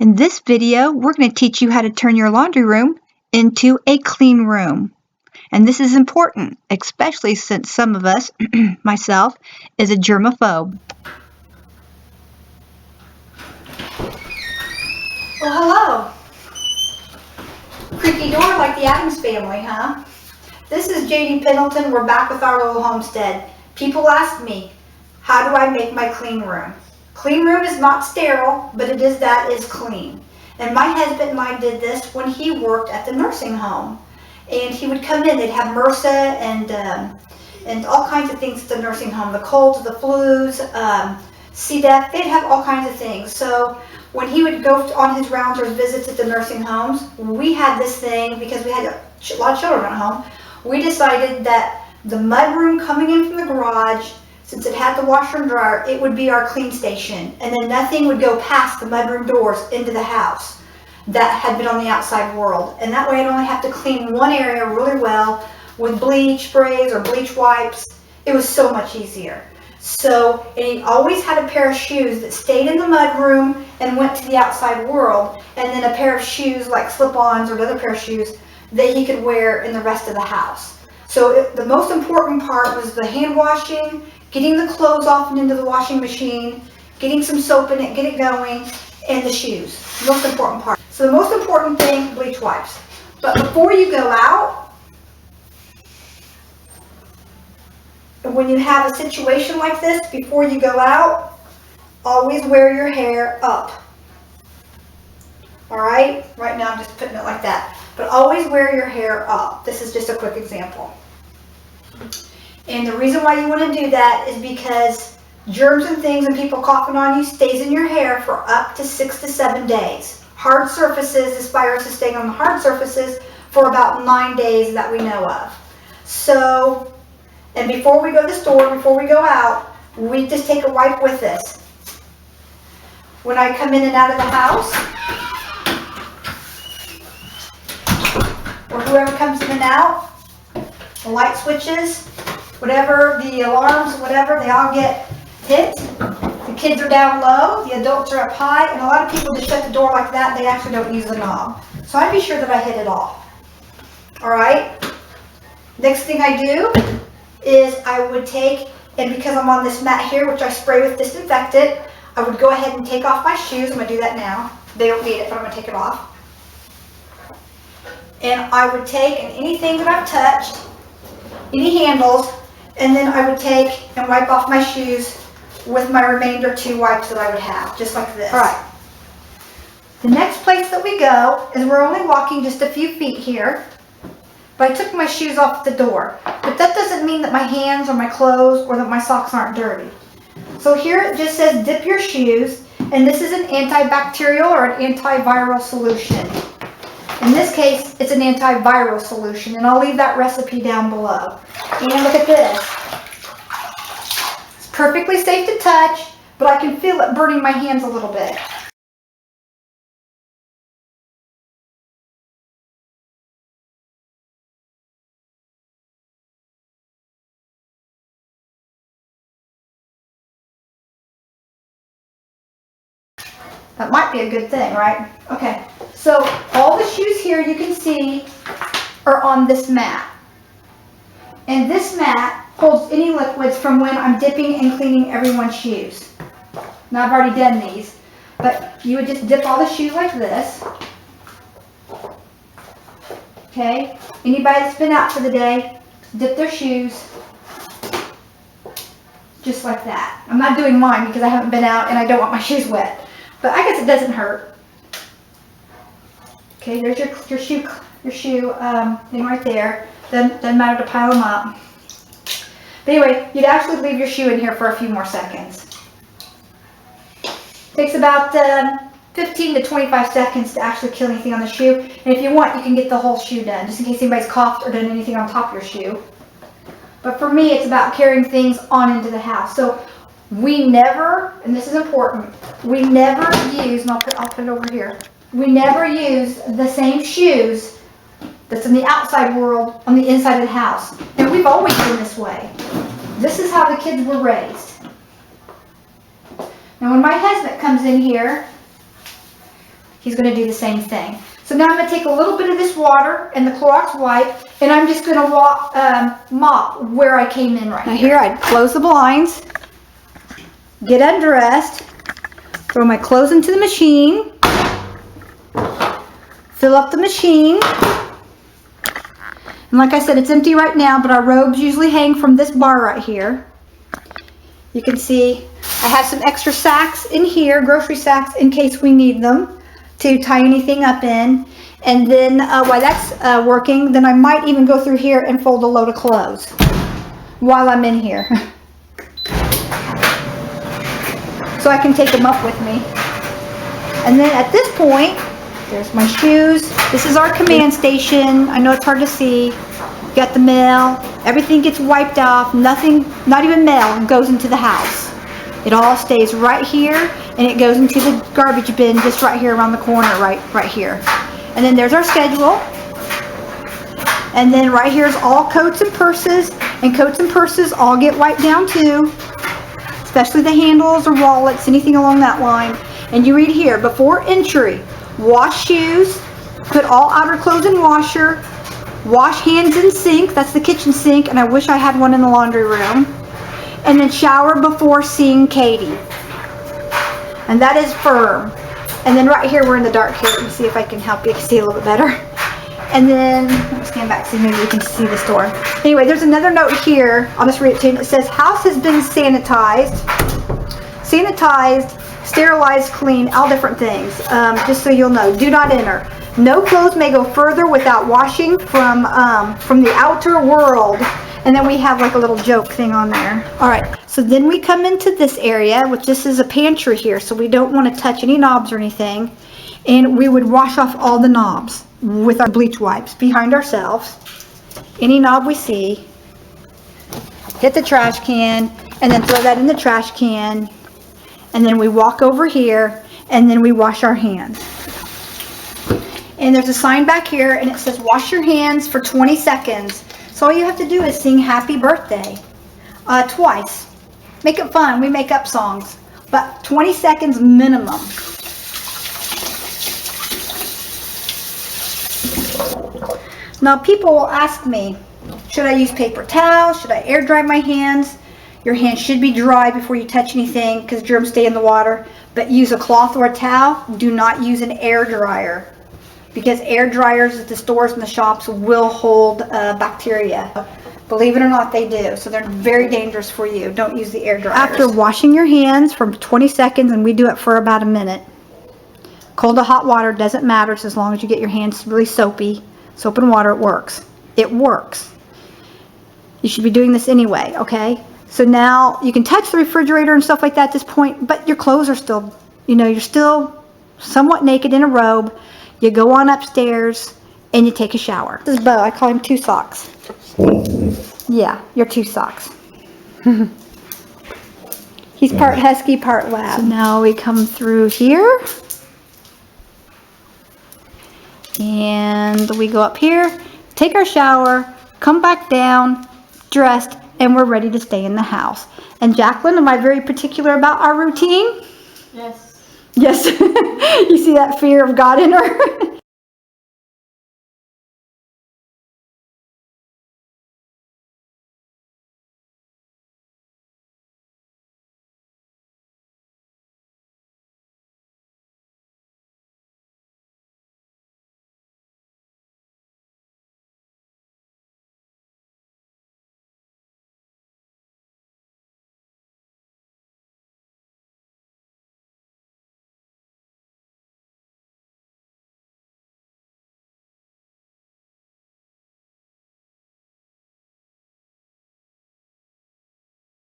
In this video, we're going to teach you how to turn your laundry room into a clean room. And this is important, especially since some of us, myself, is a germaphobe. Well, hello. Creaky door like the Addams Family, huh? This is Janie Pendleton. We're back with our little homestead. People ask me, how do I make my clean room? Clean room is not sterile, but it is clean. And my husband and I did this when he worked at the nursing home. And he would come in, they'd have MRSA and all kinds of things at the nursing home, the colds, the flus, C. diff, they'd have all kinds of things. So when he would go on his rounds or his visits at the nursing homes, we had this thing, because we had a lot of children at home, we decided that the mudroom coming in from the garage, since it had the washer and dryer, it would be our clean station. And then nothing would go past the mudroom doors into the house that had been on the outside world. And that way I'd only have to clean one area really well with bleach sprays or bleach wipes. It was so much easier. So, and he always had a pair of shoes that stayed in the mudroom and went to the outside world, and then a pair of shoes like slip-ons or another pair of shoes that he could wear in the rest of the house. So the most important part was the hand washing, getting the clothes off and into the washing machine, getting some soap in it, get it going, and the shoes. Most important part. So the most important thing, bleach wipes. But before you go out, when you have a situation like this, before you go out, always wear your hair up. Alright? Right now I'm just putting it like that. But always wear your hair up. This is just a quick example. And the reason why you want to do that is because germs and things and people coughing on you stays in your hair for up to 6 to 7 days. Hard surfaces, this virus is staying on the hard surfaces for about 9 days that we know of. So, and before we go to the store, before we go out, we just take a wipe with us. When I come in and out of the house, or whoever comes in and out, the light switches, whatever, the alarms, whatever, they all get hit. The kids are down low, the adults are up high, and a lot of people just shut the door like that, they actually don't use the knob. So I'd be sure that I hit it off. Alright? Next thing I do is I would take, and because I'm on this mat here, which I spray with disinfectant, I would go ahead and take off my shoes. I'm going to do that now. They don't need it, but I'm going to take it off. And I would take anything that I've touched, any handles, and then I would take and wipe off my shoes with my remainder 2 wipes that I would have, just like this. Alright. The next place that we go is we're only walking just a few feet here, but I took my shoes off the door. But that doesn't mean that my hands or my clothes or that my socks aren't dirty. So here it just says dip your shoes, and this is an antibacterial or an antiviral solution. In this case, it's an antiviral solution, and I'll leave that recipe down below. And look at this. It's perfectly safe to touch, but I can feel it burning my hands a little bit. That might be a good thing, right? Okay, so all the shoes here you can see are on this mat. And this mat holds any liquids from when I'm dipping and cleaning everyone's shoes. Now I've already done these, but you would just dip all the shoes like this. Okay, anybody that's been out for the day, dip their shoes just like that. I'm not doing mine because I haven't been out and I don't want my shoes wet. But I guess it doesn't hurt. Okay, there's your shoe thing right there. Doesn't matter to pile them up. But anyway, you'd actually leave your shoe in here for a few more seconds. Takes about 15 to 25 seconds to actually kill anything on the shoe. And if you want, you can get the whole shoe done, just in case anybody's coughed or done anything on top of your shoe. But for me, it's about carrying things on into the house. So we never, and this is important, we never use, and I'll put it over here, we never use the same shoes that's in the outside world on the inside of the house. And we've always been this way. This is how the kids were raised. Now when my husband comes in here, he's going to do the same thing. So now I'm going to take a little bit of this water and the Clorox wipe, and I'm just going to mop where I came in right now. Here I'd close the blinds, get undressed, throw my clothes into the machine, fill up the machine. And like I said, it's empty right now, but our robes usually hang from this bar right here. You can see I have some extra sacks in here, grocery sacks, in case we need them to tie anything up in. And then while that's working, then I might even go through here and fold a load of clothes while I'm in here. So I can take them up with me. And then at this point, there's my shoes. This is our command station. I know it's hard to see. Got the mail. Everything gets wiped off. Nothing, not even mail, goes into the house. It all stays right here, and it goes into the garbage bin just right here around the corner, right here. And then there's our schedule. And then right here is all coats and purses. And coats and purses all get wiped down too, especially the handles or wallets, anything along that line. And you read here, before entry, wash shoes, put all outer clothes in washer, wash hands in sink, that's the kitchen sink, and I wish I had one in the laundry room, and then shower before seeing Katie. And that is firm. And then right here, we're in the dark here. Let me see if I can help you see a little bit better. And then, let me stand back so maybe you can see this door. Anyway, there's another note here. I'll just read it to you. It says, house has been sanitized, sterilized, clean, all different things. Just so you'll know, do not enter. No clothes may go further without washing from the outer world. And then we have like a little joke thing on there. All right, so then we come into this area, which this is a pantry here, so we don't want to touch any knobs or anything. And we would wash off all the knobs with our bleach wipes behind ourselves. Any knob we see, hit the trash can, and then throw that in the trash can. And then we walk over here, and then we wash our hands. And there's a sign back here, and it says wash your hands for 20 seconds. So all you have to do is sing happy birthday twice. Make it fun. We make up songs, but 20 seconds minimum. Now people will ask me, should I use paper towels? Should I air dry my hands? Your hands should be dry before you touch anything because germs stay in the water. But use a cloth or a towel. Do not use an air dryer, because air dryers at the stores and the shops will hold bacteria. Believe it or not, they do. So they're very dangerous for you. Don't use the air dryers. After washing your hands for 20 seconds, and we do it for about a minute. Cold to hot water doesn't matter, so as long as you get your hands really soapy. Soap and water, it works. It works. You should be doing this anyway, okay? So now you can touch the refrigerator and stuff like that at this point, but your clothes are still, you're still somewhat naked in a robe. You go on upstairs and you take a shower. This is Bo. I call him Two Socks. Yeah, you're Two Socks. He's part husky, part lab. So now we come through here. And we go up here, take our shower, come back down, dressed, and we're ready to stay in the house. And Jacqueline, am I very particular about our routine? Yes. Yes. You see that fear of God in her?